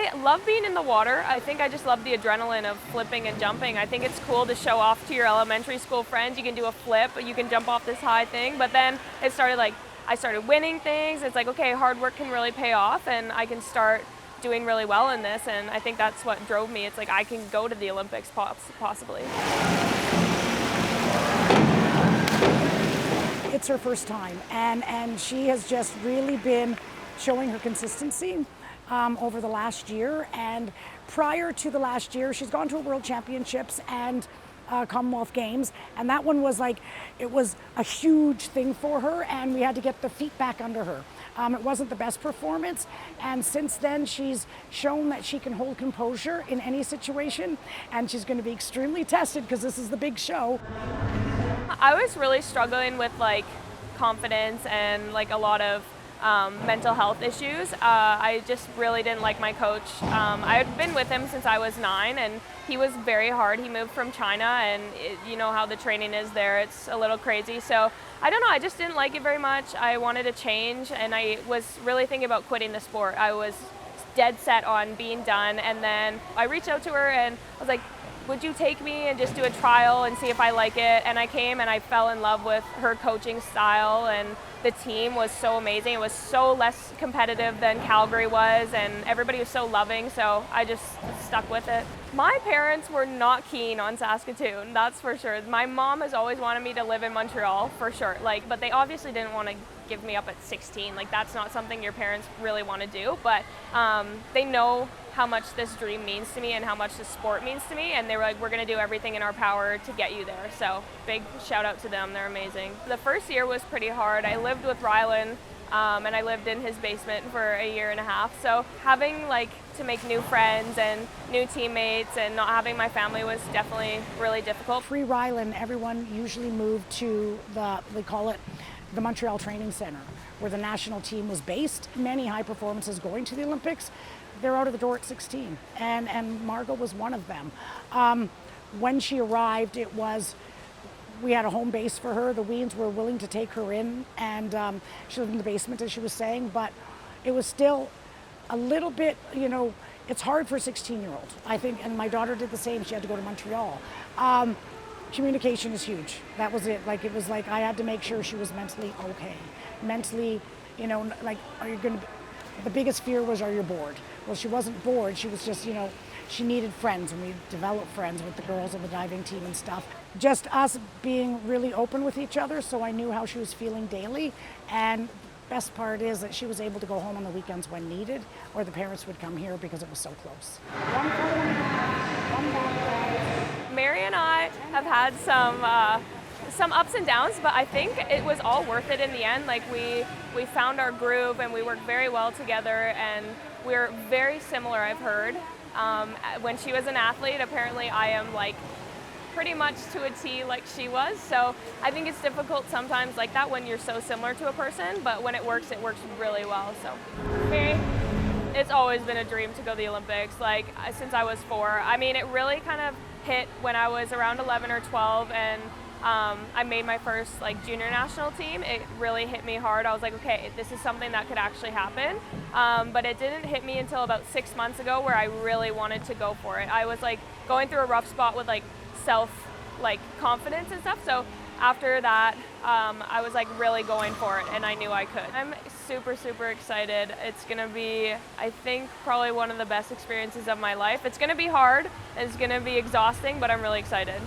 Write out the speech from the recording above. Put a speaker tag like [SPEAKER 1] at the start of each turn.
[SPEAKER 1] I love being in the water. I think I just love the adrenaline of flipping and jumping. I think it's cool to show off to your elementary school friends. You can do a flip, you can jump off this high thing. But then it started I started winning things. It's like, okay, hard work can really pay off and I can start doing really well in this. And I think that's what drove me. It's like I can go to the Olympics possibly.
[SPEAKER 2] It's her first time, and she has just really been showing her consistency over the last year. And prior to the last year, she's gone to a World Championships and Commonwealth Games, and that one was it was a huge thing for her, and we had to get the feet back under her. It wasn't the best performance, and since then she's shown that she can hold composure in any situation, and she's going to be extremely tested because this is the big show.
[SPEAKER 1] I was really struggling with confidence and a lot of mental health issues. I just really didn't like my coach. I had been with him since I was 9, and he was very hard. He moved from China, and you know how the training is there. It's a little crazy. So I don't know, I just didn't like it very much. I wanted to change, and I was really thinking about quitting the sport. I was dead set on being done, and then I reached out to her and I was like, would you take me and just do a trial and see if I like it? And I came and I fell in love with her coaching style, and the team was so amazing. It was so less competitive than Calgary was, and everybody was so loving, so I just stuck with it. My parents were not keen on Saskatoon, that's for sure. My mom has always wanted me to live in Montreal, for sure. But they obviously didn't want to give me up at 16. That's not something your parents really want to do, but they know how much this dream means to me and how much the sport means to me, and they were like, we're going to do everything in our power to get you there. So big shout out to them, they're amazing. The first year was pretty hard. I lived with Rylan, and I lived in his basement for a year and a half, so having to make new friends and new teammates and not having my family was definitely really difficult.
[SPEAKER 2] Pre-Rylan, everyone usually moved to they call it the Montreal Training Center, where the national team was based. Many high performances going to the Olympics, they're out of the door at 16, and Margo was one of them. When she arrived, we had a home base for her. The Weens were willing to take her in, and she lived in the basement, as she was saying, but it was still a little bit, it's hard for a 16-year-old, I think, and my daughter did the same. She had to go to Montreal. Communication is huge. That was it. It was I had to make sure she was mentally okay. Mentally, are you going to, the biggest fear was, are you bored? Well, she wasn't bored. She was just, she needed friends, and we developed friends with the girls on the diving team and stuff. Just us being really open with each other, so I knew how she was feeling daily. And best part is that she was able to go home on the weekends when needed, or the parents would come here because it was so close.
[SPEAKER 1] Mary and I have had some ups and downs, but I think it was all worth it in the end. We found our groove, and we worked very well together, and we're very similar, I've heard. When she was an athlete, apparently I am pretty much to a T like she was. So I think it's difficult sometimes like that when you're so similar to a person, but when it works really well. So Mary, it's always been a dream to go to the Olympics, since I was 4. I mean, it really kind of hit when I was around 11 or 12, and I made my first junior national team. It really hit me hard. I was like, okay, this is something that could actually happen. But it didn't hit me until about 6 months ago, where I really wanted to go for it. I was going through a rough spot with self confidence and stuff. So after that, I was really going for it, and I knew I could. I'm super, super excited. It's gonna be, I think, probably one of the best experiences of my life. It's gonna be hard, it's gonna be exhausting, but I'm really excited.